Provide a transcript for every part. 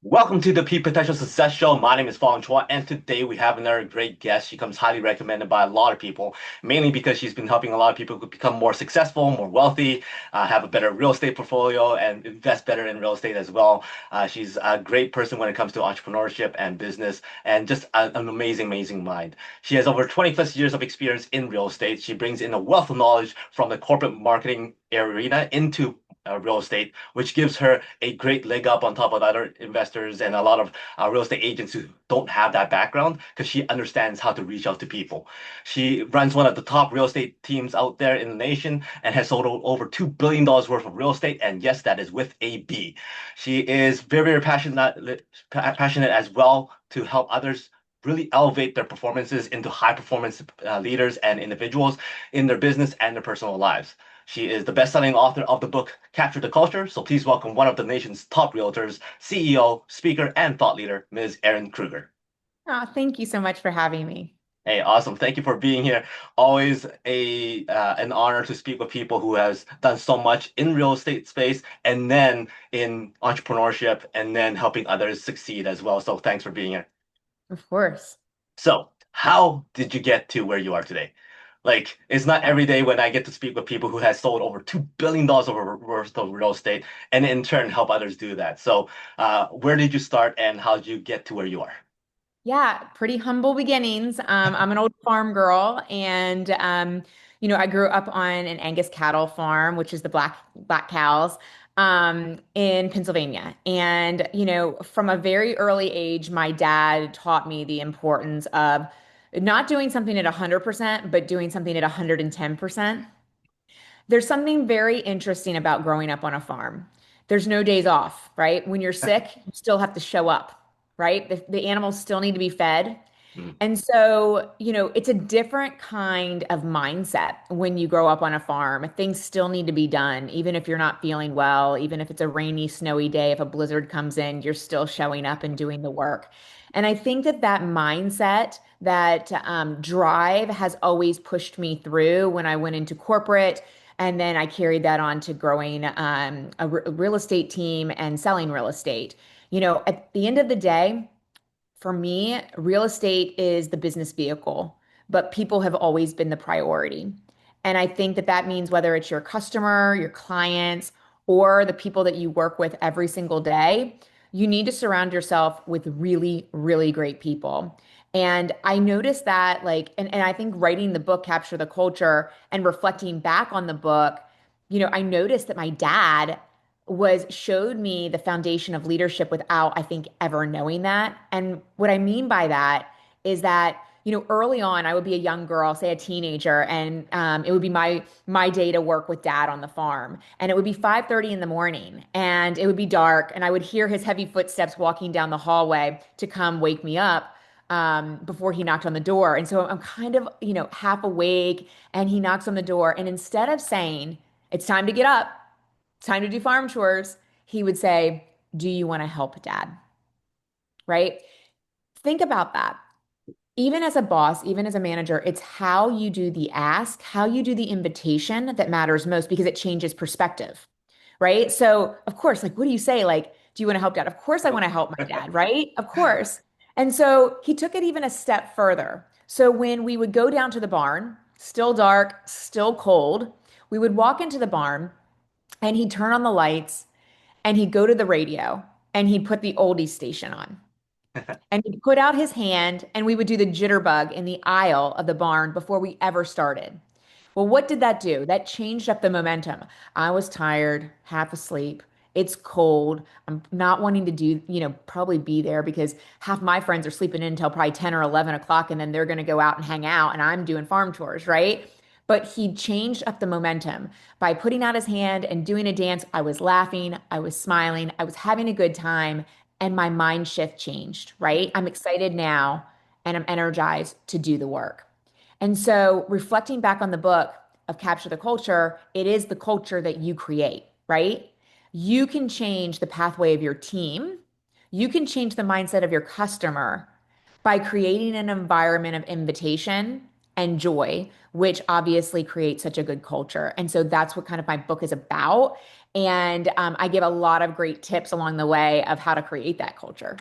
Welcome to the Peak Potential Success Show. My name is Fong, and today we have another great guest. She comes highly recommended by a lot of people, mainly because she's been helping a lot of people become more successful, more wealthy, have a better real estate portfolio, and invest better in real estate as well. She's a great person when it comes to entrepreneurship and business, and just an amazing, amazing mind. She has over 20 plus years of experience in real estate. She brings in a wealth of knowledge from the corporate marketing arena into real estate, which gives her a great leg up on top of other investors and a lot of real estate agents who don't have that background because she understands how to reach out to people. She runs one of the top real estate teams out there in the nation and has sold over $2 billion worth of real estate. And yes, that is with a B. She is very, very passionate as well to help others really elevate their performances into high performance leaders and individuals in their business and their personal lives. She is the best-selling author of the book Capture the Culture. So please welcome one of the nation's top realtors, CEO, speaker, and thought leader, Ms. ERIN Krueger. Oh, thank you so much for having me. Hey, awesome. Thank you for being here. Always an honor to speak with people who has done so much in real estate space and then in entrepreneurship and then helping others succeed as well. So thanks for being here. Of course. So, how did you get to where you are today? Like, it's not every day when I get to speak with people who has sold over $2 billion worth of real estate and in turn help others do that. So, where did you start and how did you get to where you are? Yeah, pretty humble beginnings. I'm an old farm girl, and I grew up on an Angus cattle farm, which is the black cows, in Pennsylvania. And from a very early age, my dad taught me the importance of not doing something at 100%, but doing something at 110%. There's something very interesting about growing up on a farm. There's no days off, right? When you're sick, you still have to show up, right? The animals still need to be fed. Mm. And so, it's a different kind of mindset when you grow up on a farm. Things still need to be done, even if you're not feeling well, even if it's a rainy, snowy day, if a blizzard comes in, you're still showing up and doing the work. And I think that mindset, that drive has always pushed me through when I went into corporate. And then I carried that on to growing a real estate team and selling real estate. At the end of the day, for me, real estate is the business vehicle, but people have always been the priority. And I think that means whether it's your customer, your clients, or the people that you work with every single day, you need to surround yourself with really, really great people. And I noticed that, and I think writing the book, Capture the Culture, and reflecting back on the book, I noticed that my dad showed me the foundation of leadership without, I think, ever knowing that. And what I mean by that is that, early on, I would be a young girl, say a teenager, and it would be my day to work with dad on the farm. And it would be 5:30 in the morning and it would be dark, and I would hear his heavy footsteps walking down the hallway to come wake me up before he knocked on the door. And so I'm kind of, half awake, and he knocks on the door. And instead of saying, "It's time to get up, time to do farm chores," he would say, "Do you want to help, Dad?" Right? Think about that. Even as a boss, even as a manager, it's how you do the ask, how you do the invitation that matters most, because it changes perspective. Right? So, of course, like, what do you say? Like, "Do you want to help, Dad?" Of course, I want to help my dad, right? Of course. And so he took it even a step further. So when we would go down to the barn, still dark, still cold, we would walk into the barn, and he'd turn on the lights, and he'd go to the radio, and he'd put the oldies station on. And he'd put out his hand, and we would do the jitterbug in the aisle of the barn before we ever started. Well, what did that do? That changed up the momentum. I was tired, half asleep. It's cold. I'm not wanting to probably be there because half my friends are sleeping in until probably 10 or 11 o'clock, and then they're going to go out and hang out, and I'm doing farm chores, right? But he changed up the momentum by putting out his hand and doing a dance. I was laughing, I was smiling, I was having a good time, and my mind shift changed, right? I'm excited now, and I'm energized to do the work. And so, reflecting back on the book of Capture the Culture, it is the culture that you create, right? You can change the pathway of your team. You can change the mindset of your customer by creating an environment of invitation and joy, which obviously creates such a good culture. And so that's what kind of my book is about. And I give a lot of great tips along the way of how to create that culture.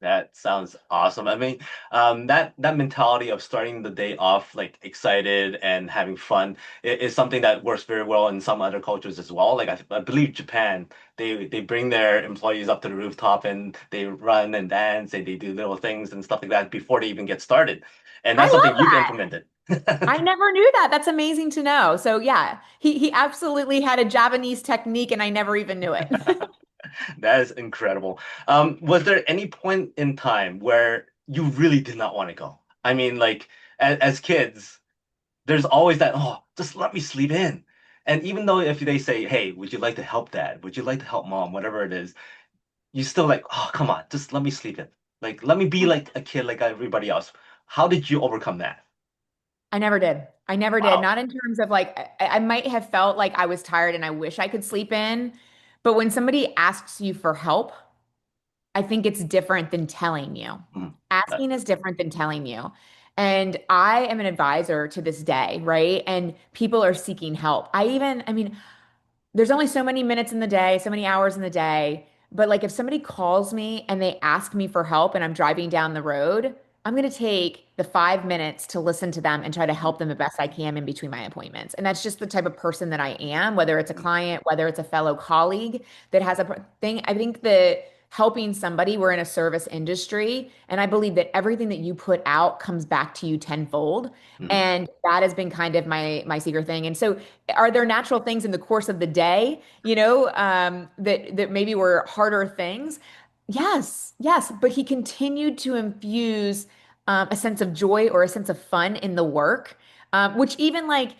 That sounds awesome. I mean, that mentality of starting the day off like excited and having fun is something that works very well in some other cultures as well. Like I believe Japan, they bring their employees up to the rooftop and they run and dance and they do little things and stuff like that before they even get started. And I that's something love you've that. implemented. I never knew that. That's amazing to know. So yeah, he absolutely had a Japanese technique and I never even knew it. That is incredible. Was there any point in time where you really did not want to go? I mean, like as kids, there's always that, oh, just let me sleep in. And even though if they say, hey, would you like to help dad? Would you like to help mom? Whatever it is, you still like, oh, come on, just let me sleep in. Like, let me be like a kid like everybody else. How did you overcome that? I never did. I never did. Wow. Not in terms of like, I might have felt like I was tired and I wish I could sleep in. But when somebody asks you for help, I think it's different than telling you. Mm, that's Asking true. is different than telling you. And I am an advisor to this day, right? And people are seeking help. I mean, there's only so many minutes in the day, so many hours in the day. But like if somebody calls me and they ask me for help and I'm driving down the road, I'm going to take the 5 minutes to listen to them and try to Mm, help them the best I can in between my appointments. And that's just the type of person that I am, whether it's a mm, client, whether it's a fellow colleague that has a thing. I think that helping somebody, we're in a service industry, and I believe that everything that you put out comes back to you tenfold. mm, And that has been kind of my secret thing. And so are there natural things in the course of the day, that maybe were harder things? Yes, yes. But he continued to infuse a sense of joy or a sense of fun in the work, which even like,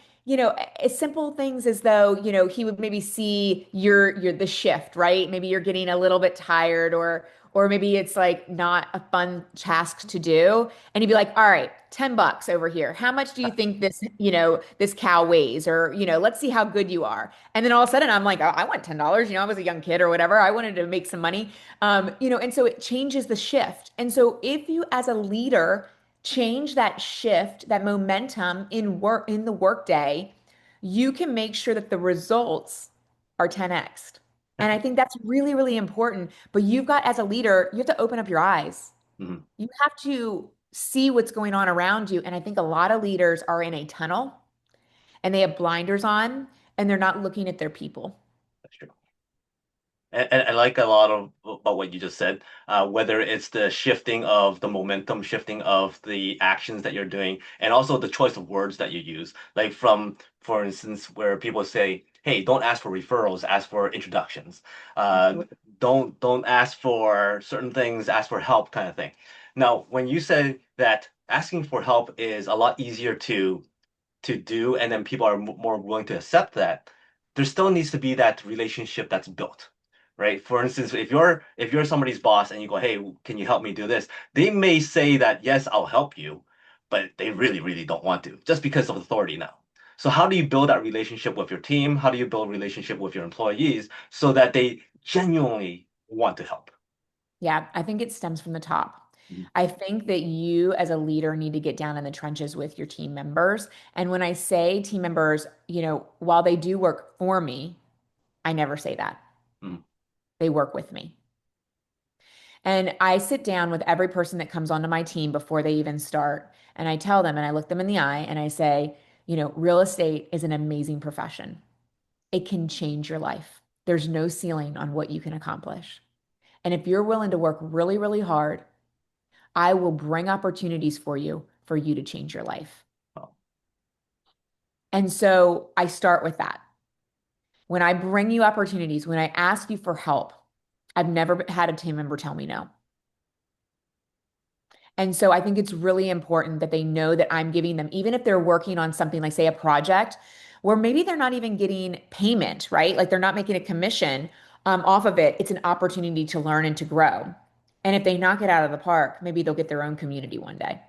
as simple things as though, he would maybe see your the shift, right? Maybe you're getting a little bit tired or maybe it's like not a fun task to do. And he'd be like, all right, $10 over here. How much do you think this cow weighs? Or, let's see how good you are. And then all of a sudden I'm like, oh, I want $10. I was a young kid or whatever. I wanted to make some money. And so it changes the shift. And so if you as a leader change that shift, that momentum in the workday, you can make sure that the results are 10x. And I think that's really, really important. But you've got, as a leader, you have to open up your eyes. mm. You have to see what's going on around you. And I think a lot of leaders are in a tunnel and they have blinders on and they're not looking at their people. That's true. And I like a lot of about what you just said, whether it's the shifting of the momentum, shifting of the actions that you're doing, and also the choice of words that you use. Like for instance, where people say, "Hey, don't ask for referrals, ask for introductions. Uh, Absolutely. don't ask for certain things, ask for help," kind of thing. Now, when you said that asking for help is a lot easier to do, and then people are more willing to accept that, there still needs to be that relationship that's built, right? For instance, if you're somebody's boss and you go, "Hey, can you help me do this?" They may say that, "Yes, I'll help you," but they really, really don't want to, just because of authority now. So how do you build that relationship with your team? How do you build relationship with your employees so that they genuinely want to help? Yeah, I think it stems from the top. Mhm. I think that you as a leader need to get down in the trenches with your team members. And when I say team members, while they do work for me, I never say that. Mhm. They work with me. And I sit down with every person that comes onto my team before they even start. And I tell them and I look them in the eye and I say, real estate is an amazing profession. It can change your life. There's no ceiling on what you can accomplish. And if you're willing to work really, really hard, I will bring opportunities for you to change your life. Oh, And so I start with that. When I bring you opportunities, when I ask you for help, I've never had a team member tell me no. And so I think it's really important that they know that I'm giving them, even if they're working on something like, say, a project where maybe they're not even getting payment, right? Like they're not making a commission off of it. It's an opportunity to learn and to grow. And if they knock it out of the park, maybe they'll get their own community one day,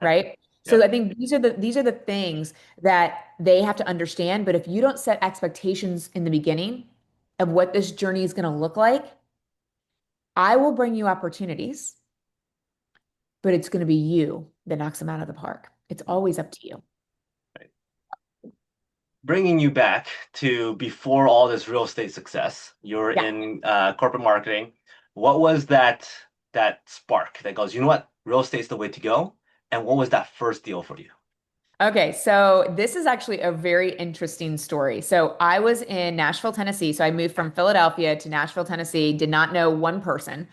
right? yeah. So I think these are the things that they have to understand. But if you don't set expectations in the beginning of what this journey is going to look like, I will bring you opportunities but it's going to be you that knocks them out of the park. It's always up to you. Right. Bringing you back to before all this real estate success, you're Yeah. in corporate marketing. What was that spark that goes, you know what, real estate's the way to go? And what was that first deal for you? Okay, so this is actually a very interesting story. So I was in Nashville, Tennessee. So I moved from Philadelphia to Nashville, Tennessee, did not know one person,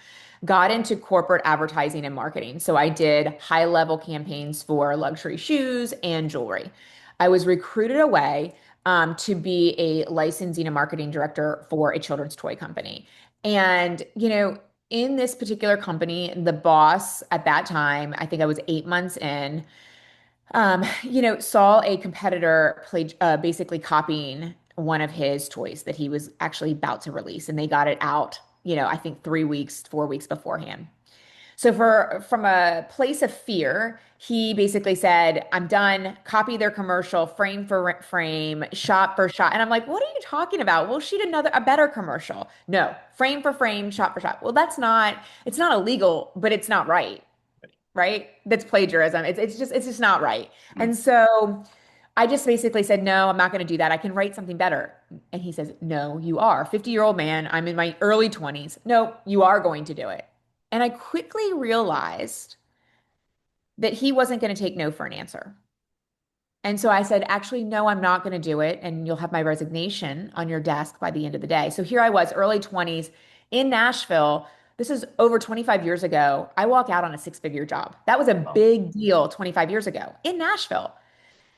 got into corporate advertising and marketing. So I did high level campaigns for luxury shoes and jewelry. I was recruited away to be a licensing and marketing director for a children's toy company. And, in this particular company, the boss at that time, I think I was 8 months in, saw a competitor play, basically copying one of his toys that he was actually about to release, and they got it out, I think 3 weeks, 4 weeks beforehand. So from a place of fear, he basically said, "I'm done. Copy their commercial, frame for frame, shot for shot." And I'm like, "What are you talking about? We'll shoot a better commercial." No, frame for frame, shot for shot. Well, it's not illegal, but it's not right, right? That's plagiarism. It's just not right. Mm. And so I just basically said, no, I'm not going to do that. I can write something better. And he says, no, you are. 50-year-old man. I'm in my early 20s. No, you are going to do it. And I quickly realized that he wasn't going to take no for an answer. And so I said, actually, no, I'm not going to do it. And you'll have my resignation on your desk by the end of the day. So here I was, early 20s in Nashville. This is over 25 years ago. I walk out on a six-figure job. That was a Wow. big deal 25 years ago in Nashville.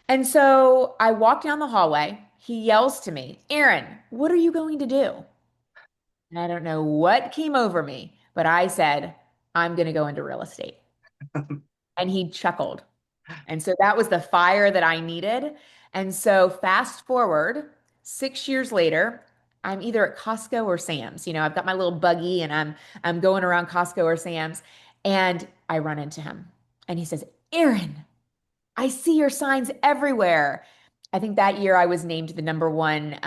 And so I walk down the hallway. He yells to me, "Erin, what are you going to do?" And I don't know what came over me, but I said, "I'm going to go into real estate." And he chuckled. And so that was the fire that I needed. And so fast forward 6 years later, I'm either at Costco or Sam's. I've got my little buggy and I'm going around Costco or Sam's, and I run into him. And he says, "Erin, I see your signs everywhere." I think that year I was named the number one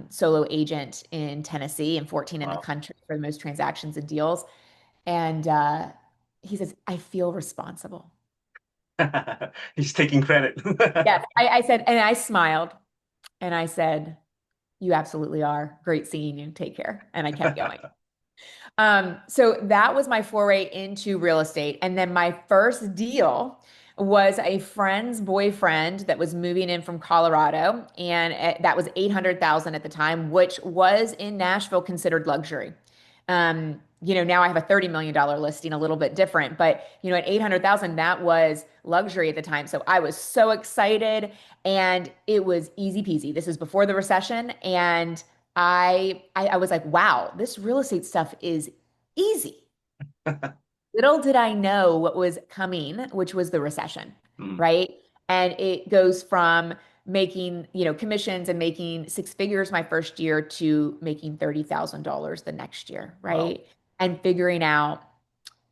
solo agent in Tennessee and 14 in the Wow. country for the most transactions and deals. And he says, "I feel responsible." He's taking credit. Yes, I said, and I smiled and I said, "You absolutely are. Great seeing you. Take care." And I kept going. So that was my foray into real estate. And then my first deal was a friend's boyfriend that was moving in from Colorado. And that was 800,000 at the time, which was in Nashville considered luxury. Now I have a $30 million listing, a little bit different, but at 800,000, that was luxury at the time. So I was so excited and it was easy peasy. This is before the recession. And I was like, wow, this real estate stuff is easy. Little did I know what was coming, which was the recession, Mm. right? And it goes from making, commissions and making six figures my first year to making $30,000 the next year, Wow. right? And figuring out,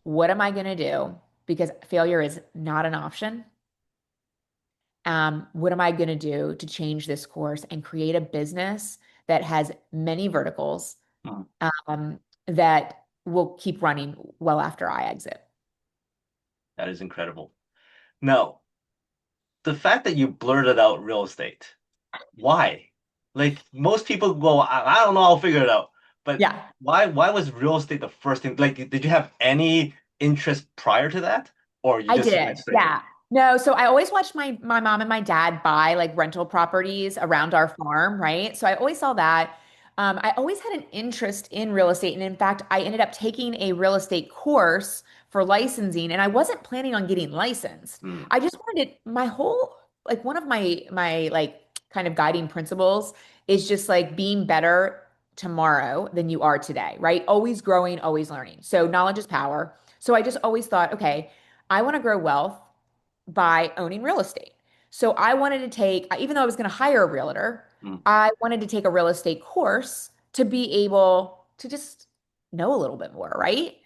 what am I going to do? Because failure is not an option. What am I going to do to change this course and create a business that has many verticals, Mm. that will keep running well after I exit? That is incredible. Now, the fact that you blurted out real estate, why? Like most people go, I don't know, I'll figure it out. But Yeah. why was real estate the first thing? Like, did you have any interest prior to that? Or you I just went did. straight in? Yeah. No, so I always watched my mom and my dad buy like rental properties around our farm, right? So I always saw that. I always had an interest in real estate. And in fact, I ended up taking a real estate course for licensing, and I wasn't planning on getting licensed. Mm. I just wanted my whole, like, one of my like kind of guiding principles is just like being better tomorrow than you are today, right? Always growing, always learning. So knowledge is power. So I just always thought, okay, I want to grow wealth by owning real estate. So I wanted to take, even though I was going to hire a realtor, Mm. I wanted to take a real estate course to be able to just know a little bit more, right?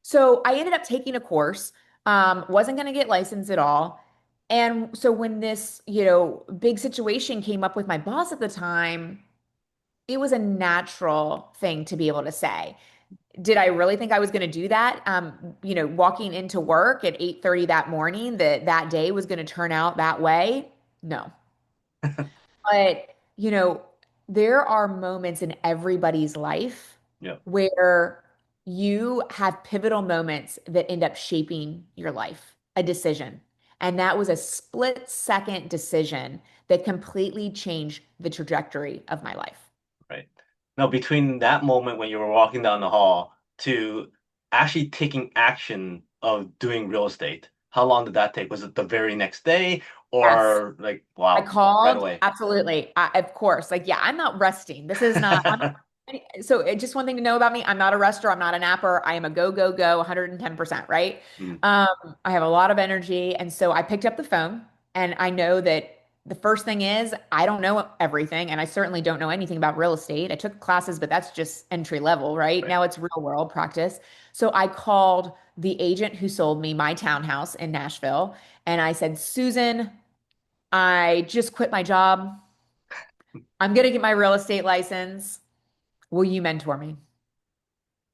So I ended up taking a course, wasn't going to get licensed at all. And so when this, big situation came up with my boss at the time, it was a natural thing to be able to say. Did I really think I was going to do that? Walking into work at 8:30 that morning, that day was going to turn out that way? No. But, there are moments in everybody's life Yeah, where you have pivotal moments that end up shaping your life, a decision. And that was a split second decision that completely changed the trajectory of my life. right. Now, between that moment when you were walking down the hall to actually taking action of doing real estate, how long did that take? Was it the very next day Yes. or like, I wow, right called, away? absolutely. Of course. Like, yeah, I'm not resting. This is not, I'm so just one thing to know about me, I'm not a rester, I'm not a napper. I am a go, go, go, 110%, right? Mm, Um, I have a lot of energy. And so I picked up the phone and I know that the first thing is I don't know everything. And I certainly don't know anything about real estate. I took classes, but that's just entry level, right? right. Now it's real world practice. So I called the agent who sold me my townhouse in Nashville and I said, Susan, I just quit my job. I'm going to get my real estate license. Will you mentor me?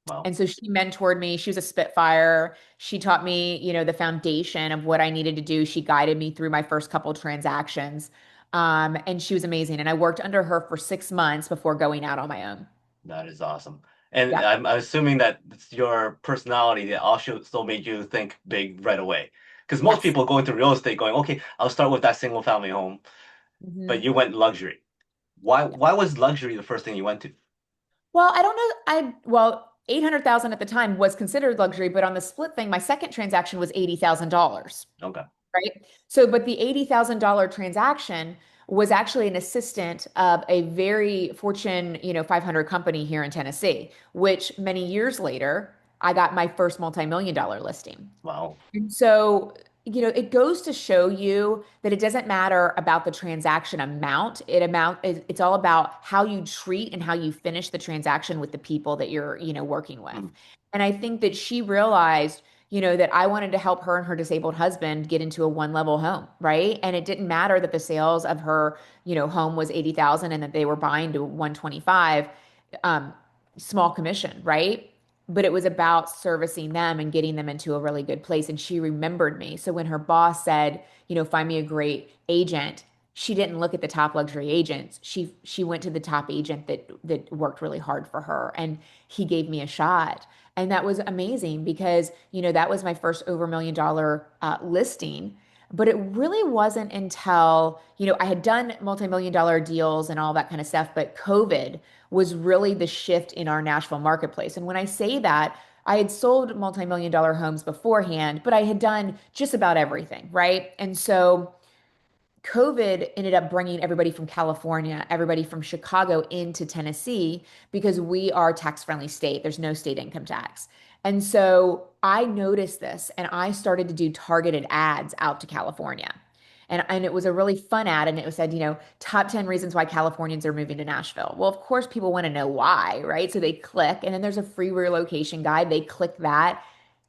Wow. And so she mentored me. She was a Spitfire. She taught me, the foundation of what I needed to do. She guided me through my first couple transactions. And she was amazing. And I worked under her for 6 months before going out on my own. That is awesome. And Yep. I'm assuming that it's your personality that also still made you think big right away. Because most Yes. people go into real estate going, okay, I'll start with that single family home, but Mhm. you went luxury. Why was luxury the first thing you went to? Well, I don't know. Well, 800,000 at the time was considered luxury, but on the split thing, my second transaction was $80,000. Okay. Right? So, but the $80,000 transaction was actually an assistant of a very Fortune, 500 company here in Tennessee, which many years later, I got my first multi-million dollar listing. Wow. And so, it goes to show you that it doesn't matter about the transaction amount. It's all about how you treat and how you finish the transaction with the people that you're, working with. Mm, And I think that she realized, that I wanted to help her and her disabled husband get into a one level home, right? And it didn't matter that the sales of her, home was 80,000 and that they were buying to 125, um, small commission, right? But it was about servicing them and getting them into a really good place. And she remembered me. So when her boss said, find me a great agent, she didn't look at the top luxury agents. She went to the top agent that worked really hard for her, and he gave me a shot. And that was amazing because, that was my first over $1 million listing. But it really wasn't until, I had done multi-million dollar deals and all that kind of stuff, but COVID was really the shift in our Nashville marketplace. And when I say that, I had sold multi-million dollar homes beforehand, but I had done just about everything, right? And so COVID ended up bringing everybody from California, everybody from Chicago into Tennessee because we are a tax-friendly state. There's no state income tax. And so I noticed this and I started to do targeted ads out to California. And it was a really fun ad. And it said, top 10 reasons why Californians are moving to Nashville. Well, of course, people want to know why, right? So they click, and then there's a free relocation guide. They click that.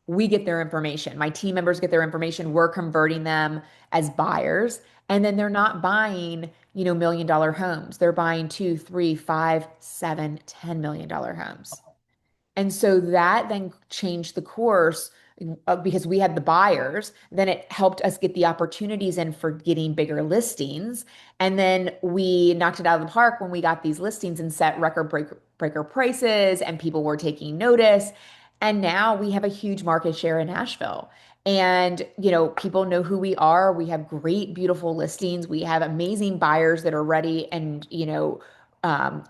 We get their information. My team members get their information. We're converting them as buyers. And then they're not buying, million dollar homes. They're buying two, three, five, seven, $10 million homes. And so that then changed the course because we had the buyers. Then it helped us get the opportunities in for getting bigger listings. And then we knocked it out of the park when we got these listings and set breaker prices, and people were taking notice. And now we have a huge market share in Nashville. And, people know who we are. We have great, beautiful listings. We have amazing buyers that are ready and,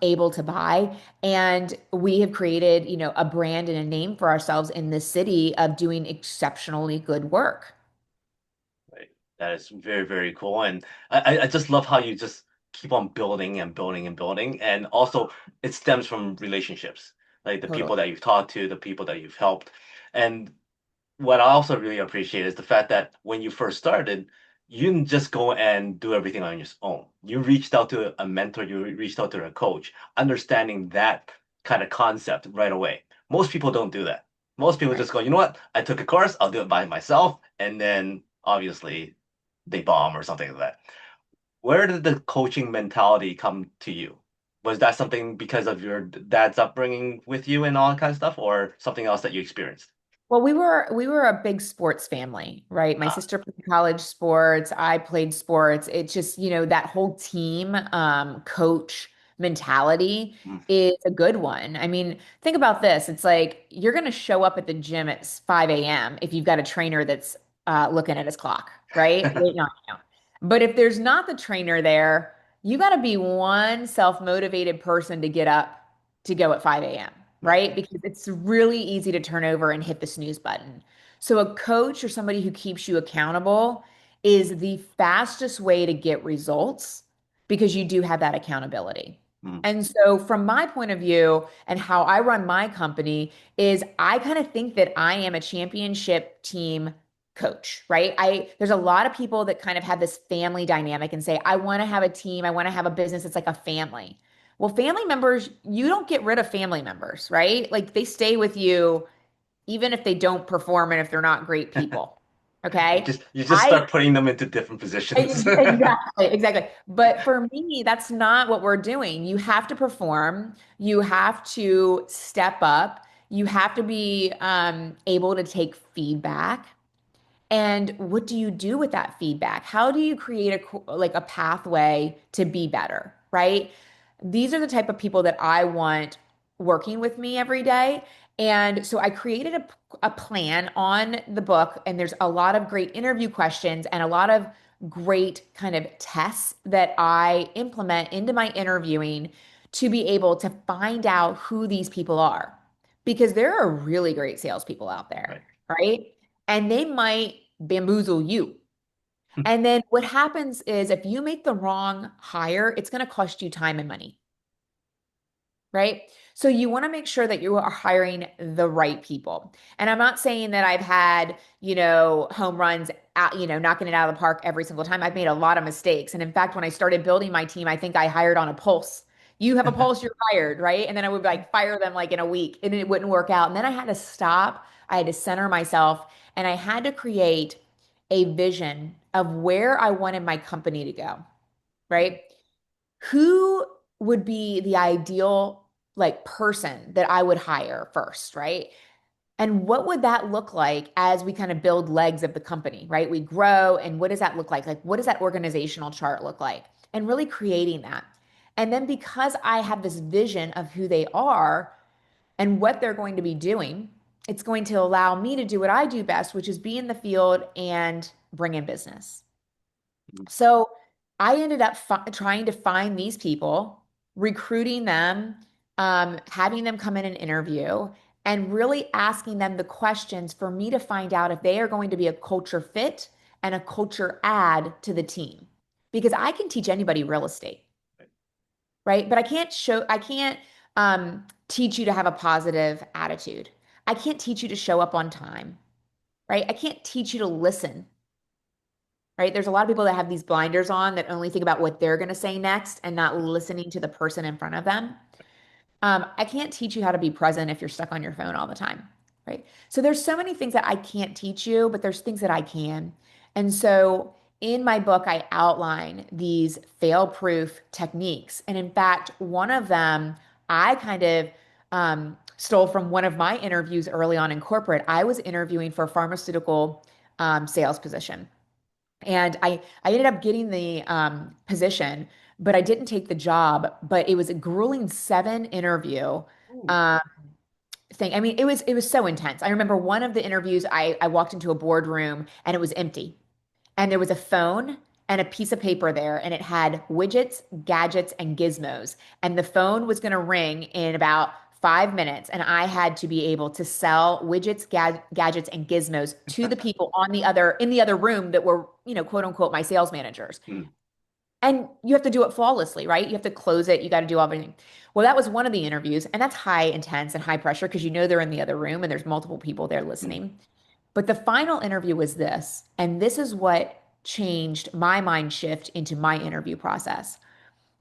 able to buy. And we have created, a brand and a name for ourselves in this city of doing exceptionally good work. right. That is very, very cool. And I just love how you just keep on building and building and building. And also it stems from relationships, like the Totally. people that you've talked to, the people that you've helped. And what I also really appreciate is the fact that when you first started, you didn't just go and do everything on your own. You reached out to a mentor, you reached out to a coach, understanding that kind of concept right away. Most people don't do that. Most people Right. just go, you know what? I took a course, I'll do it by myself. And then obviously they bomb or something like that. Where did the coaching mentality come to you? Was that something because of your dad's upbringing with you and all that kind of stuff, or something else that you experienced? Well, we were a big sports family, right? My Ah, sister played college sports, I played sports. It's just, that whole team coach mentality mm, is a good one. I mean, think about this. It's like you're going to show up at the gym at 5 a.m. if you've got a trainer that's looking at his clock, right? Waiting on you. But if there's not the trainer there, you got to be one self-motivated person to get up to go at 5 a.m., right. right? Because it's really easy to turn over and hit the snooze button. So a coach or somebody who keeps you accountable is the fastest way to get results because you do have that accountability. Mm, And so from my point of view and how I run my company is I kind of think that I am a championship team coach, right? There's a lot of people that kind of have this family dynamic and say, I want to have a team, I want to have a business. It's like a family. Well, family members, you don't get rid of family members, right? Like they stay with you even if they don't perform and if they're not great people. Okay. you just I start putting them into different positions. exactly. But for me, that's not what we're doing. You have to perform, you have to step up, you have to be able to take feedback. And what do you do with that feedback? How do you create like a pathway to be better, right? These are the type of people that I want working with me every day. And so I created a plan on the book, and there's a lot of great interview questions and a lot of great kind of tests that I implement into my interviewing to be able to find out who these people are. Because there are really great salespeople out there, Right. right? And they might bamboozle you. And then what happens is if you make the wrong hire, it's going to cost you time and money, right? So you want to make sure that you are hiring the right people. And I'm not saying that I've had, home runs out, knocking it out of the park every single time. I've made a lot of mistakes. And in fact, when I started building my team, I think I hired on a pulse. You have a pulse, you're hired, right? And then I would like fire them like in a week and it wouldn't work out. And then I had to stop, I had to center myself, and I had to create a vision of where I wanted my company to go, right? Who would be the ideal like person that I would hire first, right? And what would that look like as we kind of build legs of the company, right? We grow, and what does that look like? Like, what does that organizational chart look like? And really creating that. And then because I have this vision of who they are and what they're going to be doing, it's going to allow me to do what I do best, which is be in the field and bring in business. So I ended up trying to find these people, recruiting them, having them come in and interview, and really asking them the questions for me to find out if they are going to be a culture fit and a culture add to the team. Because I can teach anybody real estate, right? But I can't teach you to have a positive attitude. I can't teach you to show up on time, right? I can't teach you to listen, right? There's a lot of people that have these blinders on that only think about what they're going to say next and not listening to the person in front of them. I can't teach you how to be present if you're stuck on your phone all the time, right? So there's so many things that I can't teach you, but there's things that I can. And so in my book, I outline these fail-proof techniques. And in fact, one of them I kind of stole from one of my interviews early on in corporate. I was interviewing for a pharmaceutical sales position. And I ended up getting the position, but I didn't take the job. But it was a grueling 7 interview Ooh. um, thing. I mean, it was so intense. I remember one of the interviews, I walked into a boardroom and it was empty, and there was a phone and a piece of paper there, and it had widgets, gadgets, and gizmos. And the phone was going to ring in about 5 minutes, and I had to be able to sell widgets, gadgets, and gizmos to the people in the other room that were, quote unquote, my sales managers. Mm, And you have to do it flawlessly, right? You have to close it. You got to do everything. Well, that was one of the interviews, and that's high intense and high pressure because they're in the other room and there's multiple people there mm, listening. But the final interview was this, and this is what changed my mind shift into my interview process.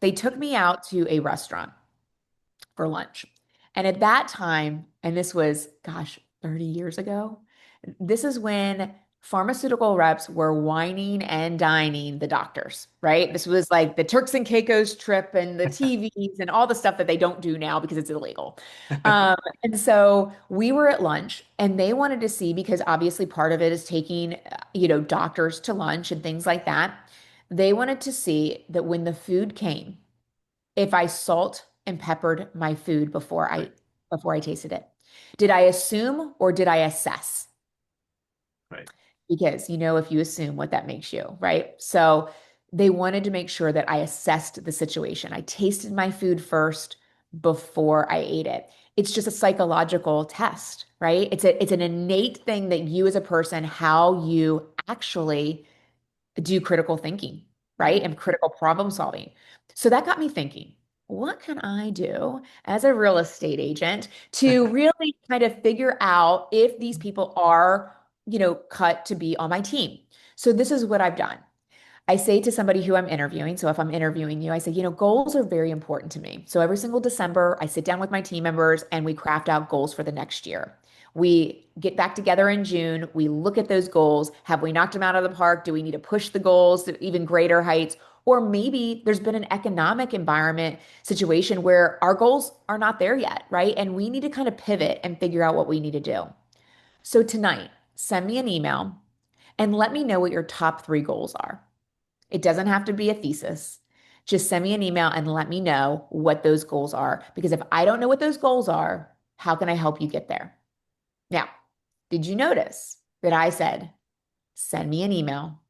They took me out to a restaurant for lunch. And at that time, and this was, gosh, 30 years ago, this is when pharmaceutical reps were whining and dining the doctors, right? This was like the Turks and Caicos trip and the TVs and all the stuff that they don't do now because it's illegal. Um, and so we were at lunch and they wanted to see, because obviously part of it is taking, doctors to lunch and things like that. They wanted to see that when the food came, if I salt and peppered my food Right, before I tasted it. Did I assume or did I assess? right. Because if you assume what that makes you, right? So they wanted to make sure that I assessed the situation. I tasted my food first before I ate it. It's just a psychological test, right? It's an innate thing that you as a person, how you actually do critical thinking, right? Mhm. And critical problem solving. So that got me thinking, what can I do as a real estate agent to really kind of figure out if these people are, cut to be on my team? So this is what I've done. I say to somebody who I'm interviewing, so if I'm interviewing you, I say, goals are very important to me. So every single December, I sit down with my team members and we craft out goals for the next year. We get back together in June. We look at those goals. Have we knocked them out of the park? Do we need to push the goals to even greater heights? Or maybe there's been an economic environment situation where our goals are not there yet, right? And we need to kind of pivot and figure out what we need to do. So tonight, send me an email and let me know what your top three goals are. It doesn't have to be a thesis. Just send me an email and let me know what those goals are. Because if I don't know what those goals are, how can I help you get there? Now, did you notice that I said, send me an email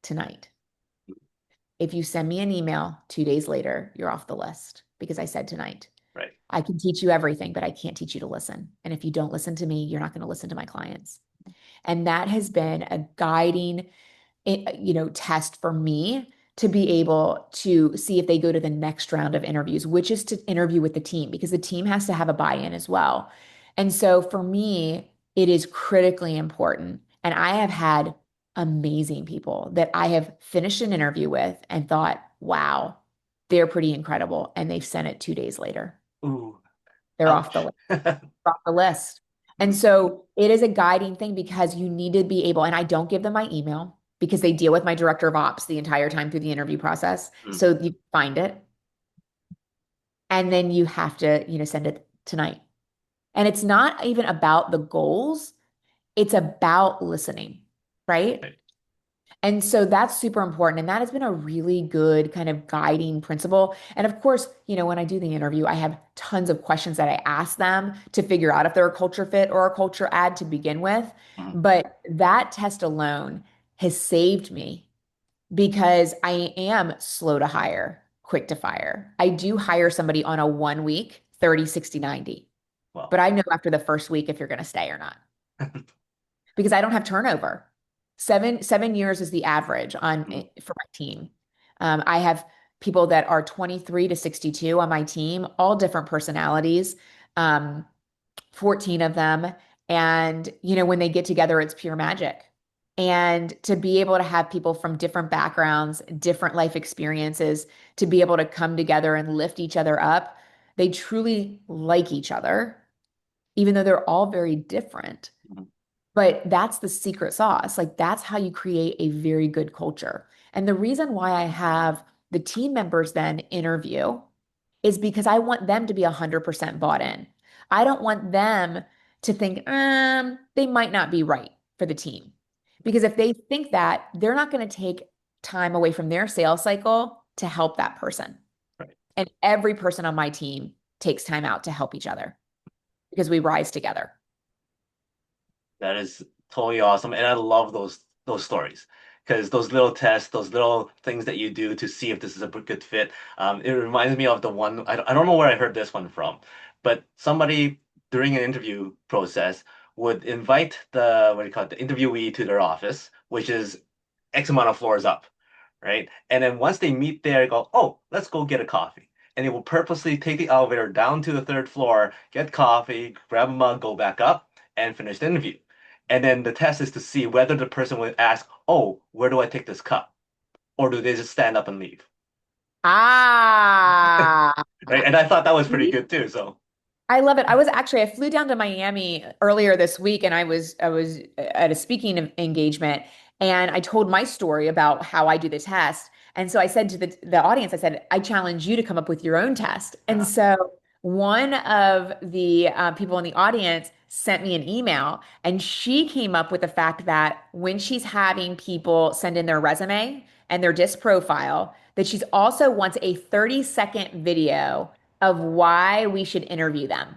tonight? If you send me an email 2 days later, you're off the list because I said tonight. Right. I can teach you everything, but I can't teach you to listen. And if you don't listen to me, you're not going to listen to my clients. And that has been a guiding test for me to be able to see if they go to the next round of interviews, which is to interview with the team because the team has to have a buy-in as well. And so for me, it is critically important. And I have had amazing people that I have finished an interview with and thought, wow, they're pretty incredible. And they've sent it 2 days later. Ooh, They're off the ouch. list. Off the list. And Mm, so it is a guiding thing because you need to be able, and I don't give them my email because they deal with my director of ops the entire time through the interview process. mm, So you find it and then you have to, send it tonight. And it's not even about the goals, it's about listening, right? right. And so that's super important. And that has been a really good kind of guiding principle. And of course, when I do the interview, I have tons of questions that I ask them to figure out if they're a culture fit or a culture add to begin with. Mhm. But that test alone has saved me because I am slow to hire, quick to fire. I do hire somebody on a 1 week, 30, 60, 90. Well, But I know after the first week if you're going to stay or not because I don't have turnover. Seven years is the average mm, for my team. I have people that are 23 to 62 on my team, all different personalities, um, 14 of them. And, when they get together, it's pure magic. And to be able to have people from different backgrounds, different life experiences, to be able to come together and lift each other up, they truly like each other, even though they're all very different. mm, But that's the secret sauce. Like that's how you create a very good culture. And the reason why I have the team members then interview is because I want them to be 100% bought in. I don't want them to think, they might not be right for the team. Because if they think that, they're not going to take time away from their sales cycle to help that person. right. And every person on my team takes time out to help each other because we rise together. That is totally awesome, and I love those stories because those little tests, those little things that you do to see if this is a good fit. It reminds me of the one I don't know where I heard this one from, but somebody during an interview process would invite the what do you call it, the interviewee to their office, which is X amount of floors up, right? And then once they meet there, go, oh, let's go get a coffee. And they will purposely take the elevator down to the third floor, get coffee, grab a mug, go back up, and finish the interview. And then the test is to see whether the person would ask, oh, where do I take this cup? Or do they just stand up and leave? Ah, Right? And I thought that was pretty good too. So, I love it. I flew down to Miami earlier this week and I was at a speaking engagement and I told my story about how I do the test. And so I said to the audience, I said, I challenge you to come up with your own test. And Uh, so one of the people in the audience sent me an email and she came up with the fact that when she's having people send in their resume and their disc profile, that she's also wants a 30-second video of why we should interview them,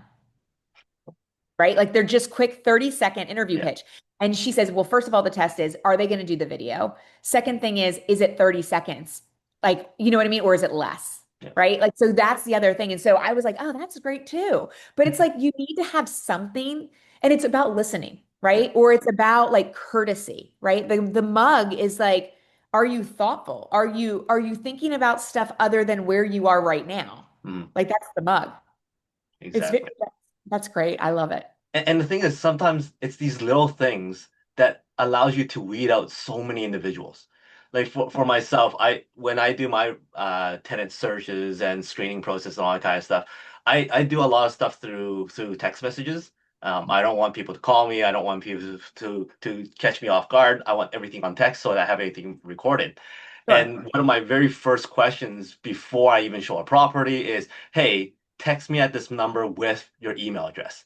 right? Like they're just quick 30-second interview yeah. pitch. And she says, well, first of all, the test is, are they going to do the video? Second thing is it 30 seconds? Like, you know what I mean? Or is it less? Yeah. Right. Like, so that's the other thing. And so I was like, oh, that's great too. But it's like you need to have something and it's about listening, Yeah. right? Or it's about like courtesy, right? The mug is like, are you thoughtful? Are you thinking about stuff other than where you are right now? Mm, Like that's the mug. It's exactly. that's great. I love it. And the thing is, sometimes it's these little things that allows you to weed out so many individuals. Like for myself, I when I do my tenant searches and screening process and all that kind of stuff, I do a lot of stuff through text messages. I don't want people to call me. I don't want people to catch me off guard. I want everything on text so that I have everything recorded. Sure. And one of my very first questions before I even show a property is, "Hey, text me at this number with your email address."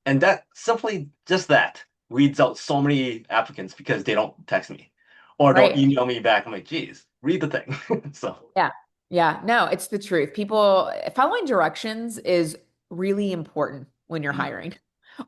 And that simply just that weeds out so many applicants because they don't text me or don't Right. email me back. I'm like, geez, read the thing. So, Yeah. Yeah. No, it's the truth. People following directions is really important when you're mm, hiring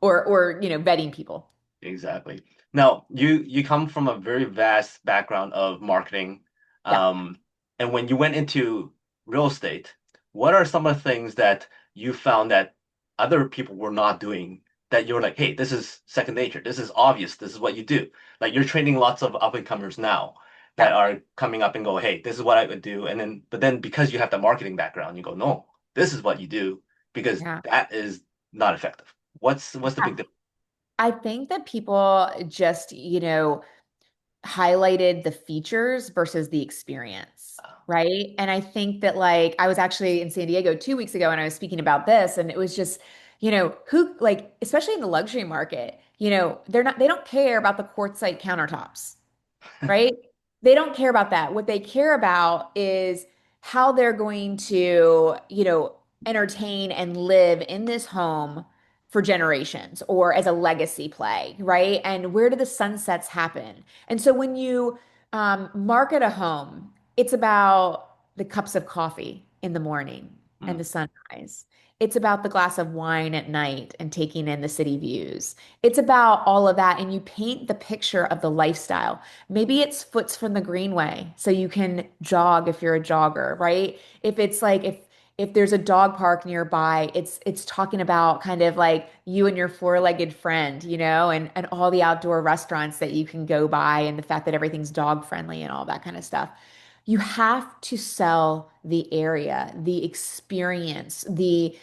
or vetting people. exactly. Now, you come from a very vast background of marketing. Yeah. Um, and when you went into real estate, what are some of the things that you found that other people were not doing that you're like, hey, this is second nature. This is obvious. This is what you do. Like you're training lots of up and comers now that Yeah. are coming up and go, hey, this is what I would do. And then, but then because you have the marketing background, you go, no, this is what you do because Yeah. that is not effective. What's the Yeah. big difference? I think that people just, highlighted the features versus the experience, right? And I think that like I was actually in San Diego 2 weeks ago and I was speaking about this and it was just, who like especially in the luxury market, they don't care about the quartzite countertops, right? They don't care about that. What they care about is how they're going to, entertain and live in this home for generations or as a legacy play, right? And where do the sunsets happen? And so when you market a home, it's about the cups of coffee in the morning and Mm, the sunrise. It's about the glass of wine at night and taking in the city views. It's about all of that. And you paint the picture of the lifestyle. Maybe it's foots from the greenway so you can jog if you're a jogger, right? If it's like if there's a dog park nearby, it's talking about kind of like you and your four-legged friend, and all the outdoor restaurants that you can go by and the fact that everything's dog friendly and all that kind of stuff. You have to sell the area, the experience, the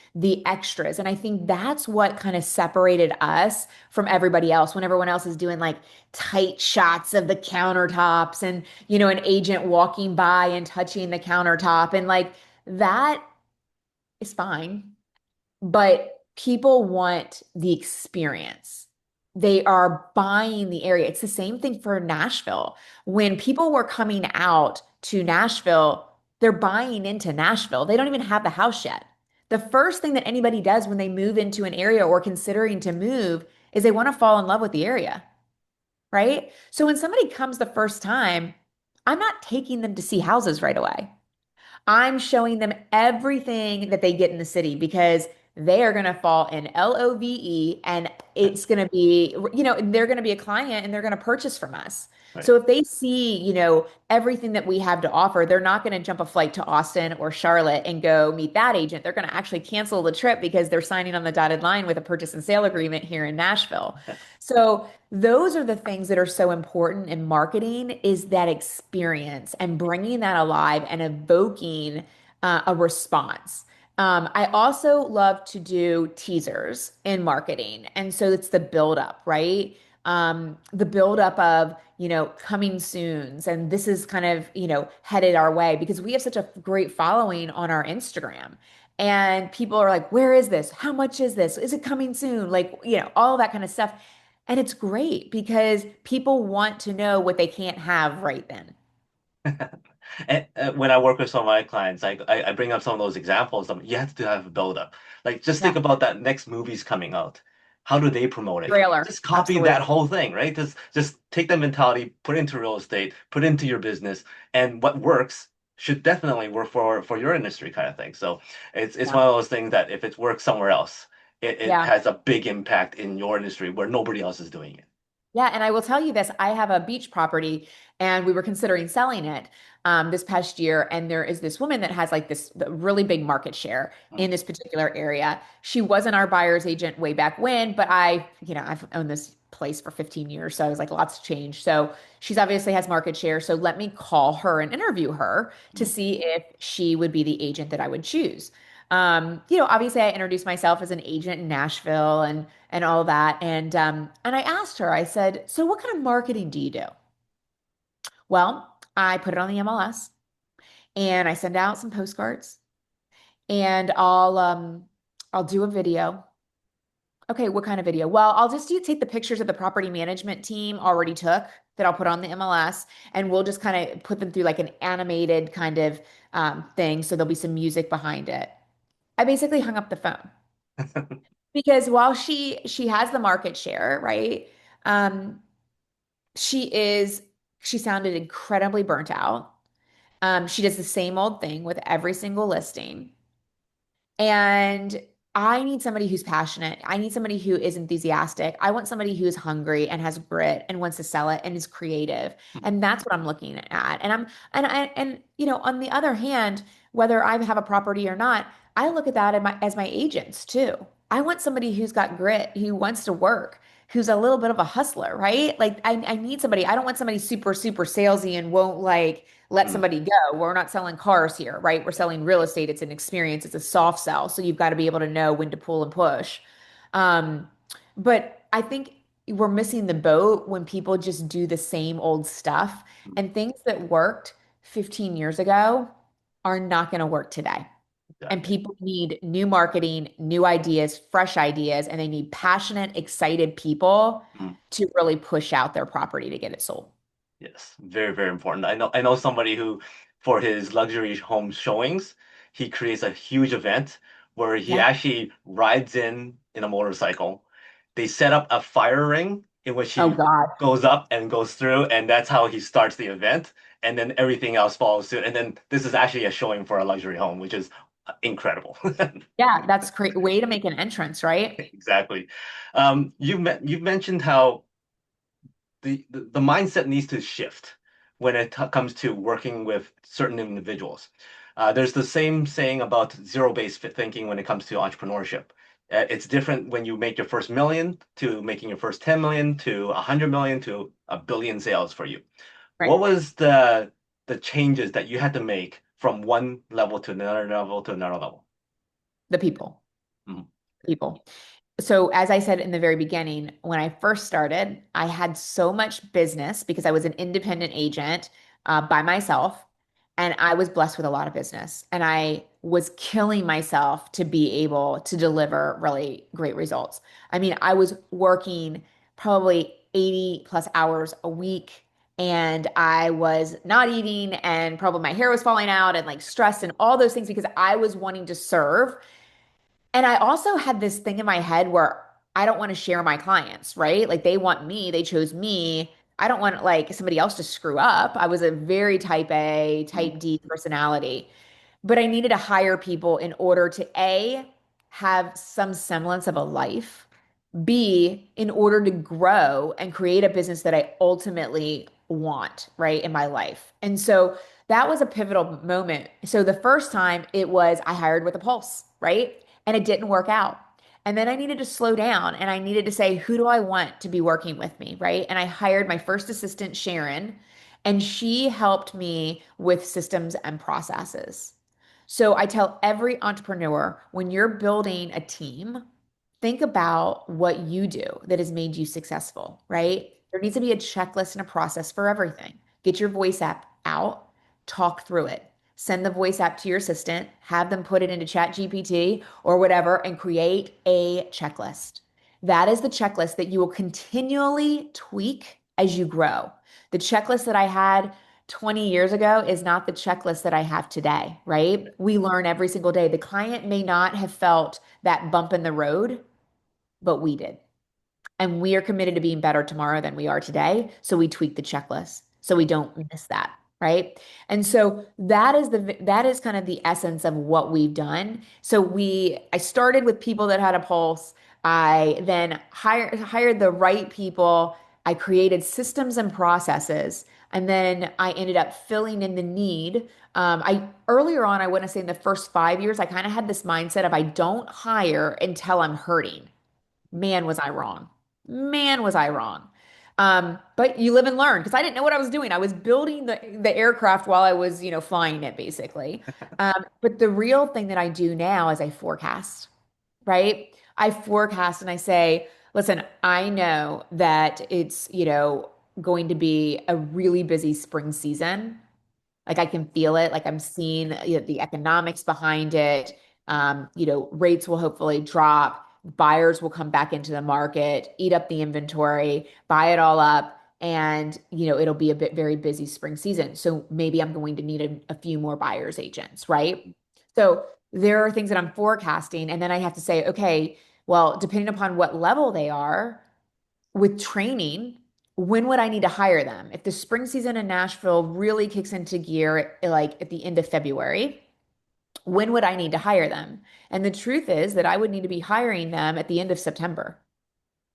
extras. And I think that's what kind of separated us from everybody else when everyone else is doing like tight shots of the countertops and, an agent walking by and touching the countertop. And like that is fine, but people want the experience. They are buying the area. It's the same thing for Nashville. When people were coming out to Nashville, they're buying into Nashville. They don't even have the house yet. The first thing that anybody does when they move into an area or considering to move is they want to fall in love with the area, right? So when somebody comes the first time, I'm not taking them to see houses right away. I'm showing them everything that they get in the city because they are going to fall in LOVE and it's going to be, they're going to be a client and they're going to purchase from us. right. So if they see, everything that we have to offer, they're not going to jump a flight to Austin or Charlotte and go meet that agent. They're going to actually cancel the trip because they're signing on the dotted line with a purchase and sale agreement here in Nashville. So those are the things that are so important in marketing is that experience and bringing that alive and evoking a response. I also love to do teasers in marketing. And so it's the buildup, right? the buildup of, coming soons. And this is kind of, headed our way because we have such a great following on our Instagram. And people are like, where is this? How much is this? Is it coming soon? Like, all that kind of stuff. And it's great because people want to know what they can't have right then. And when I work with some of my clients, I bring up some of those examples. You have to have a build-up. Like, just think Yeah. about that next movie's coming out. How do they promote it? Trailer. Just copy that Absolutely. whole thing, right? Just take that mentality, put it into real estate, put it into your business, and what works should definitely work for your industry kind of thing. So it's Yeah. one of those things that if it works somewhere else, it Yeah. has a big impact in your industry where nobody else is doing it. Yeah, and I will tell you this, I have a beach property and we were considering selling it this past year. And there is this woman that has like this really big market share Mm, in this particular area. She wasn't our buyer's agent way back when, but I've owned this place for 15 years. So I was like, lots changed. So she's obviously has market share. So let me call her and interview her to mm, see if she would be the agent that I would choose. Obviously I introduced myself as an agent in Nashville and all that. And I asked her, I said, so what kind of marketing do you do? Well, I put it on the MLS and I send out some postcards and I'll do a video. Okay, what kind of video? Well, I'll just take the pictures of the property management team already took that I'll put on the MLS and we'll just kind of put them through like an animated kind of thing. So there'll be some music behind it. I basically hung up the phone because while she has the market share, right? Um, she is she sounded incredibly burnt out. She does the same old thing with every single listing. And I need somebody who's passionate. I need somebody who is enthusiastic. I want somebody who's hungry and has grit and wants to sell it and is creative. mm, And that's what I'm looking at. And on the other hand, whether I have a property or not, I look at that as my agents too. I want somebody who's got grit, who wants to work, who's a little bit of a hustler, right? Like I need somebody. I don't want somebody super, super salesy and won't like let mm, somebody go. We're not selling cars here, right? We're selling real estate. It's an experience. It's a soft sell. So you've got to be able to know when to pull and push. Um, but I think we're missing the boat when people just do the same old stuff mm. and things that worked 15 years ago are not going to work today. And Exactly. people need new marketing, new ideas, fresh ideas, and they need passionate, excited people Mm. to really push out their property to get it sold. Yes, very, very important. I know somebody who, for his luxury home showings, he creates a huge event where he Yeah. actually rides in a motorcycle. They set up a fire ring in which Oh he God. goes up and goes through, and that's how he starts the event. And then everything else follows suit. And then this is actually a showing for a luxury home, which is incredible. Yeah, that's great way to make an entrance, right? Exactly. You've mentioned how the mindset needs to shift when it comes to working with certain individuals. There's the same saying about zero-based thinking when it comes to entrepreneurship. It's different when you make your first million to making your first 10 million to 100 million to a billion sales for you. Right. What was the changes that you had to make from one level to another level to another level? The people, Mhm. people. So, as I said in the very beginning, when I first started, I had so much business because I was an independent agent by myself, and I was blessed with a lot of business. And I was killing myself to be able to deliver really great results. I mean, I was working probably 80 plus hours a week, and I was not eating, and probably my hair was falling out, and like stressed, and all those things because I was wanting to serve. And I also had this thing in my head where I don't want to share my clients, right? Like they want me, they chose me. I don't want like somebody else to screw up. I was a very type A, Mm, type D personality, but I needed to hire people in order to A, have some semblance of a life, B, in order to grow and create a business that I ultimately want, right, in my life. And so that was a pivotal moment. So the first time it was I hired with a pulse, right? And it didn't work out. And then I needed to slow down and I needed to say, who do I want to be working with me, right? And I hired my first assistant, Sharon, and she helped me with systems and processes. So I tell every entrepreneur when you're building a team, think about what you do that has made you successful, right? There needs to be a checklist and a process for everything. Get your voice app out, talk through it. Send the voice app to your assistant, have them put it into Chat GPT or whatever, and create a checklist. That is the checklist that you will continually tweak as you grow. The checklist that I had 20 years ago is not the checklist that I have today, right? We learn every single day. The client may not have felt that bump in the road, but we did. And we are committed to being better tomorrow than we are today. So we tweak the checklist so we don't miss that. Right. And so that is kind of the essence of what we've done. I started with people that had a pulse. I then hired the right people. I created systems and processes. And then I ended up filling in the need. I earlier on, I want to say in the first 5 years, I kind of had this mindset of I don't hire until I'm hurting. Man, was I wrong. Man, was I wrong. But you live and learn because I didn't know what I was doing. I was building the aircraft while I was, flying it basically. But the real thing that I do now is I forecast, right? I forecast and I say, listen, I know that it's, going to be a really busy spring season. Like I can feel it, like I'm seeing, the economics behind it. Rates will hopefully drop. Buyers will come back into the market, eat up the inventory, buy it all up, and it'll be a very busy spring season. So maybe I'm going to need a few more buyers agents, right? So there are things that I'm forecasting, and then I have to say, okay, well, depending upon what level they are, with training, when would I need to hire them? If the spring season in Nashville really kicks into gear, like at the end of February, when would I need to hire them? And the truth is that I would need to be hiring them at the end of September.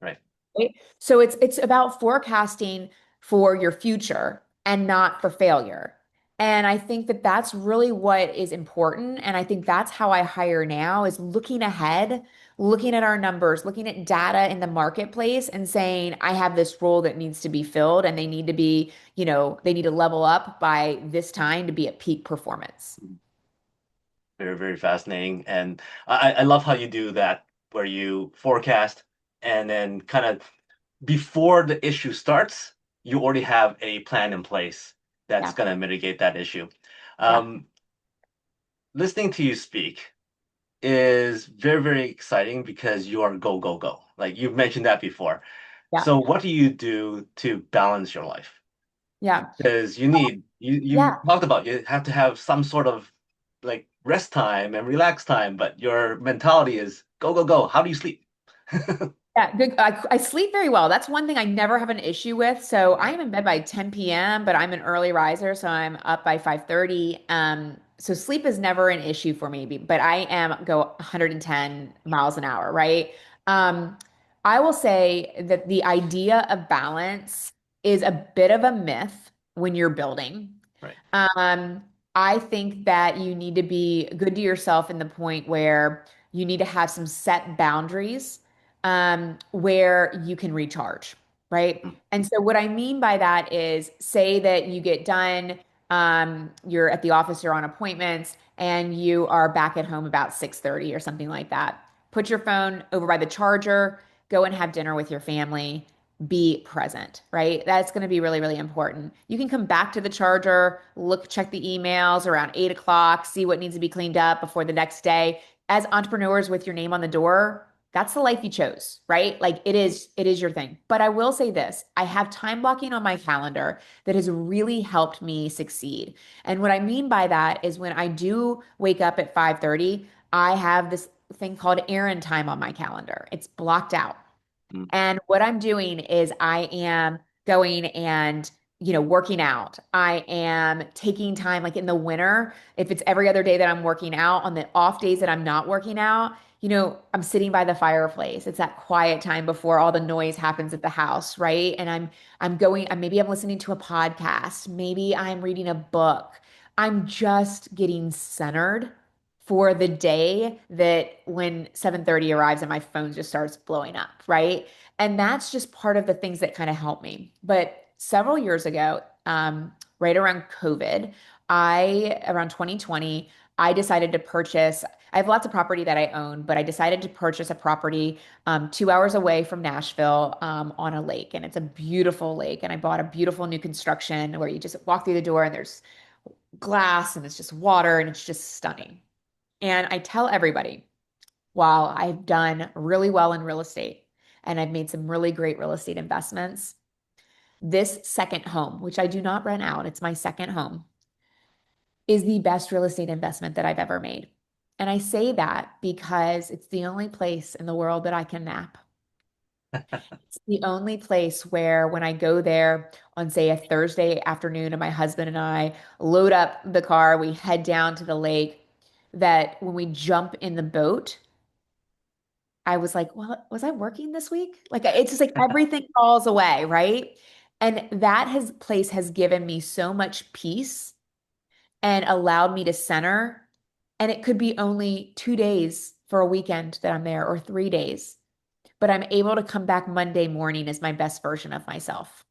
Right. Right? So it's about forecasting for your future and not for failure. And I think that that's really what is important. And I think that's how I hire now is looking ahead, looking at our numbers, looking at data in the marketplace and saying, I have this role that needs to be filled and they need to be, they need to level up by this time to be at peak performance. Very, very fascinating. And I love how you do that, where you forecast and then kind of before the issue starts, you already have a plan in place that's Yeah. going to mitigate that issue. Yeah. Um, Listening to you speak is very, very exciting because you are go, go, go. Like you've mentioned that before. Yeah. So what do you do to balance your life? Yeah. Because you Yeah. talked about you have to have some sort of like rest time and relax time, but your mentality is go, go, go. How do you sleep? Yeah, good. I sleep very well. That's one thing I never have an issue with. So I am in bed by 10 p.m., but I'm an early riser, so I'm up by 5:30. So sleep is never an issue for me, but I am go 110 miles an hour, right? Um, I will say that the idea of balance is a bit of a myth when you're building. Right. Um, I think that you need to be good to yourself in the point where you need to have some set boundaries where you can recharge, right? Mm. And so what I mean by that is say that you get done, you're at the office, you're on appointments, and you are back at home about 6:30 or something like that. Put your phone over by the charger, go and have dinner with your family, be present, right? That's going to be really, really important. You can come back to the charger, check the emails around 8 o'clock, see what needs to be cleaned up before the next day. As entrepreneurs with your name on the door, that's the life you chose, right? Like it is your thing. But I will say this, I have time blocking on my calendar that has really helped me succeed. And what I mean by that is when I do wake up at 5:30, I have this thing called ERIN time on my calendar. It's blocked out. Mm. And what I'm doing is I am going and, working out. I am taking time, like in the winter, if it's every other day that I'm working out, on the off days that I'm not working out, I'm sitting by the fireplace. It's that quiet time before all the noise happens at the house, right? And maybe I'm listening to a podcast, maybe I'm reading a book. I'm just getting centered for the day that when 7:30 arrives and my phone just starts blowing up, right? And that's just part of the things that kind of help me. But several years ago, right around COVID, Around 2020, I decided to purchase. I have lots of property that I own, but I decided to purchase a property 2 hours away from Nashville on a lake. And it's a beautiful lake. And I bought a beautiful new construction where you just walk through the door and there's glass and it's just water and it's just stunning. And I tell everybody, while I've done really well in real estate and I've made some really great real estate investments, this second home, which I do not rent out, it's my second home, is the best real estate investment that I've ever made. And I say that because it's the only place in the world that I can nap. It's the only place where when I go there on, say, a Thursday afternoon and my husband and I load up the car, we head down to the lake, that when we jump in the boat, I was like, well, was I working this week? Like it's just like everything falls away, right? And that has place has given me so much peace and allowed me to center. And it could be only 2 days for a weekend that I'm there or 3 days, but I'm able to come back Monday morning as my best version of myself.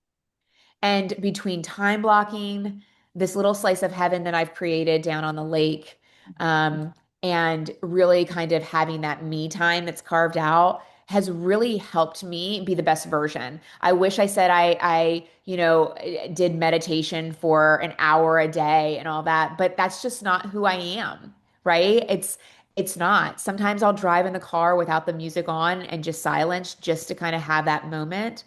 And between time blocking, this little slice of heaven that I've created down on the lake, um, and really kind of having that me time that's carved out has really helped me be the best version. I wish I said did meditation for an hour a day and all that, but that's just not who I am, right? It's not. Sometimes I'll drive in the car without the music on and just silence just to kind of have that moment.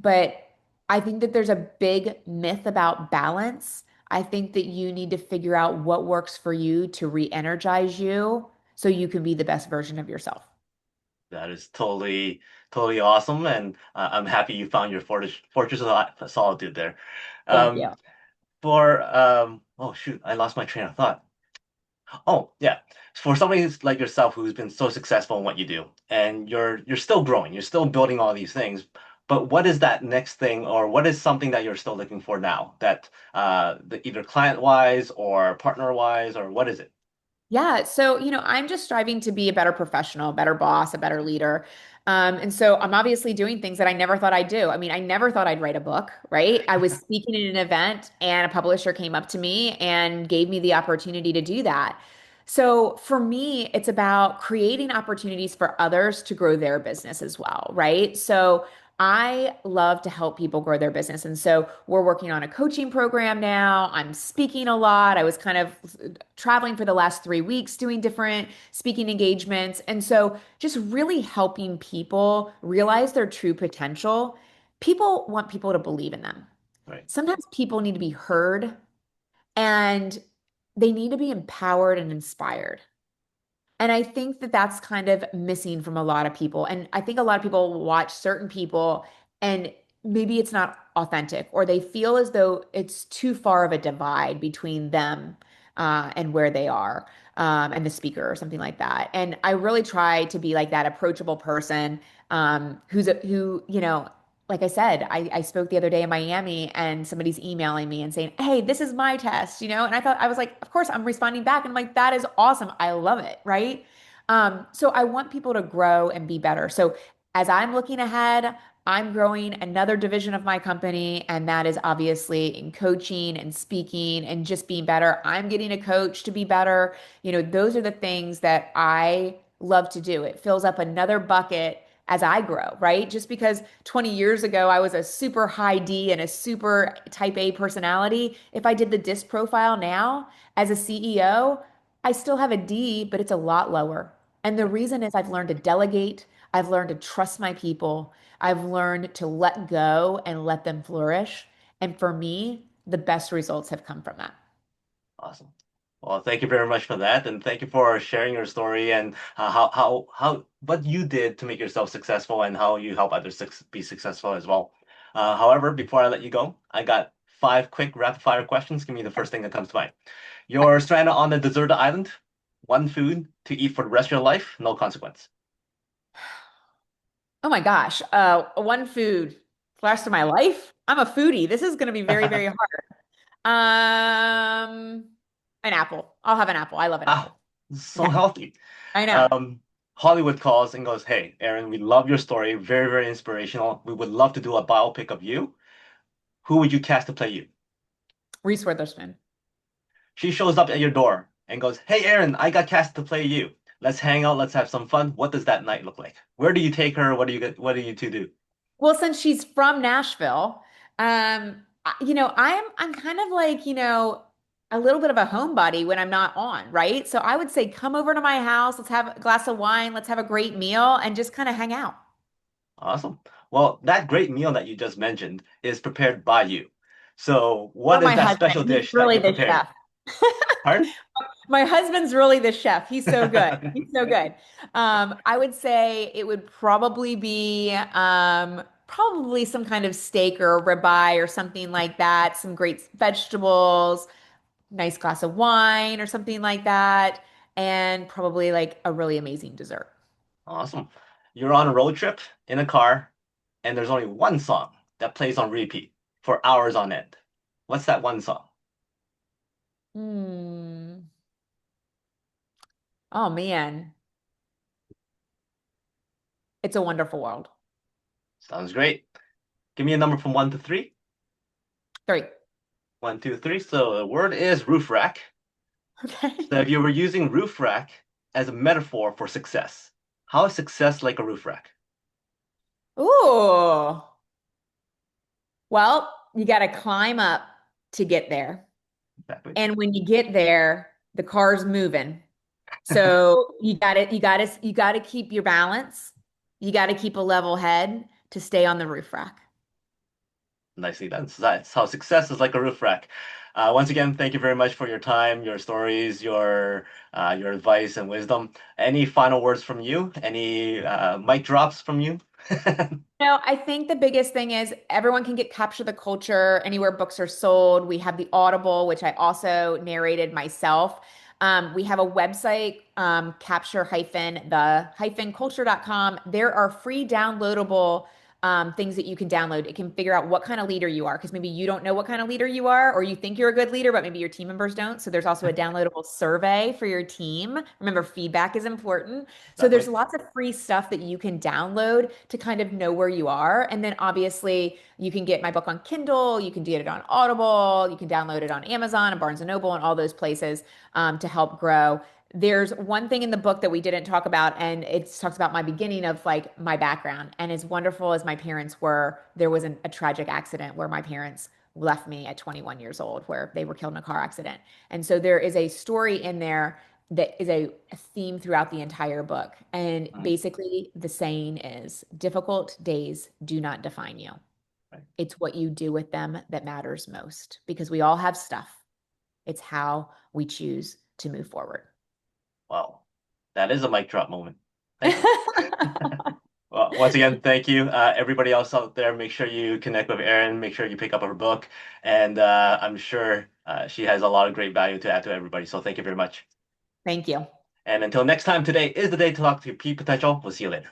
But I think that there's a big myth about balance. I think that you need to figure out what works for you to re-energize you so you can be the best version of yourself. That is totally awesome, and I'm happy you found your fortress of solitude there. Thank you. Um, oh shoot, I lost my train of thought. Oh, yeah. For somebody who's like yourself who's been so successful in what you do, and you're still growing, you're still building all these things, but what is that next thing, or what is something that you're still looking for now that either client-wise or partner-wise, or what is it? Yeah. So, I'm just striving to be a better professional, a better boss, a better leader. And so I'm obviously doing things that I never thought I'd do. I mean, I never thought I'd write a book, right? I was speaking at an event and a publisher came up to me and gave me the opportunity to do that. So for me, it's about creating opportunities for others to grow their business as well, right? So I love to help people grow their business. And so we're working on a coaching program now. I'm speaking a lot. I was kind of traveling for the last 3 weeks doing different speaking engagements. And so just really helping people realize their true potential. People want people to believe in them. Right. Sometimes people need to be heard and they need to be empowered and inspired. And I think that that's kind of missing from a lot of people. And I think a lot of people watch certain people and maybe it's not authentic, or they feel as though it's too far of a divide between them and where they are, and the speaker or something like that. And I really try to be like that approachable person, who, like I said, I spoke the other day in Miami and somebody's emailing me and saying, hey, this is my test, and I was like, of course, I'm responding back. And I'm like, that is awesome. I love it. Right. So I want people to grow and be better. So as I'm looking ahead, I'm growing another division of my company, and that is obviously in coaching and speaking and just being better. I'm getting a coach to be better. Those are the things that I love to do. It fills up another bucket as I grow, right? Just because 20 years ago I was a super high D and a super type A personality, if I did the DISC profile now as a CEO, I still have a D, but it's a lot lower. And the reason is I've learned to delegate, I've learned to trust my people, I've learned to let go and let them flourish. And for me, the best results have come from that. Awesome. Well, thank you very much for that, and thank you for sharing your story and how what you did to make yourself successful and how you help others be successful as well. However, before I let you go, I got five quick rapid fire questions. Give me the first thing that comes to mind. You're stranded on a deserted island, one food to eat for the rest of your life, no consequence. Oh my gosh. One food for the rest of my life. I'm a foodie. This is going to be very, very hard. An apple. I'll have an apple. I love an Ah, apple. so Okay. healthy. I know. Um, Hollywood calls and goes, "Hey, Aaron, we love your story. Very, very inspirational. We would love to do a biopic of you. Who would you cast to play you?" Reese Witherspoon. She shows up at your door and goes, "Hey, Aaron, I got cast to play you. Let's hang out. Let's have some fun." What does that night look like? Where do you take her? What do you two do? Well, since she's from Nashville, I'm kind of like, a little bit of a homebody when I'm not on, right? So I would say come over to my house, let's have a glass of wine, let's have a great meal and just kind of hang out. Awesome. Well, that great meal that you just mentioned is prepared by you. So, Or what is my that special husband, he's dish that really you the prepared? chef. Pardon? My husband's really the chef. He's so good. He's so good. I would say it would probably be probably some kind of steak or ribeye or something like that. Some great vegetables, nice glass of wine or something like that, and probably like a really amazing dessert. Awesome. You're on a road trip in a car, and there's only one song that plays on repeat for hours on end. What's that one song? Hmm. Oh man, it's a wonderful world. Sounds great. Give me a number from one to three. Three. One, two, three. So the word is roof rack. So Okay. if you were using roof rack as a metaphor for success, how is success like a roof rack? Ooh. Well, you got to climb up to get there. Exactly. And when you get there, the car's moving. So you got to keep your balance. You got to keep a level head to stay on the roof rack. Nicely done. So that's how success is like a roof rack. Once again, thank you very much for your time, your stories, your advice and wisdom. Any final words from you? Any mic drops from you? No, I think the biggest thing is everyone can get Capture the Culture anywhere books are sold. We have the Audible, which I also narrated myself. We have a website, capture-the-culture.com. There are free downloadable things that you can download. It can figure out what kind of leader you are, because maybe you don't know what kind of leader you are, or you think you're a good leader, but maybe your team members don't. So there's also a downloadable survey for your team. Remember, feedback is important. So there's Exactly. lots of free stuff that you can download to kind of know where you are. And then obviously you can get my book on Kindle, you can get it on Audible, you can download it on Amazon and Barnes and Noble and all those places to help grow. There's one thing in the book that we didn't talk about, and it talks about my beginning of like my background. And as wonderful as my parents were, there was a tragic accident where my parents left me at 21 years old, where they were killed in a car accident. And so there is a story in there that is a theme throughout the entire book. And Mhm. basically, the saying is difficult days do not define you. Right. It's what you do with them that matters most because we all have stuff. It's how we choose to move forward. Wow. That is a mic drop moment. Thank you. Well, once again, thank you. Everybody else out there, make sure you connect with Erin. Make sure you pick up her book. And I'm sure she has a lot of great value to add to everybody. So thank you very much. Thank you. And until next time, today is the day to talk to peak potential. We'll see you later.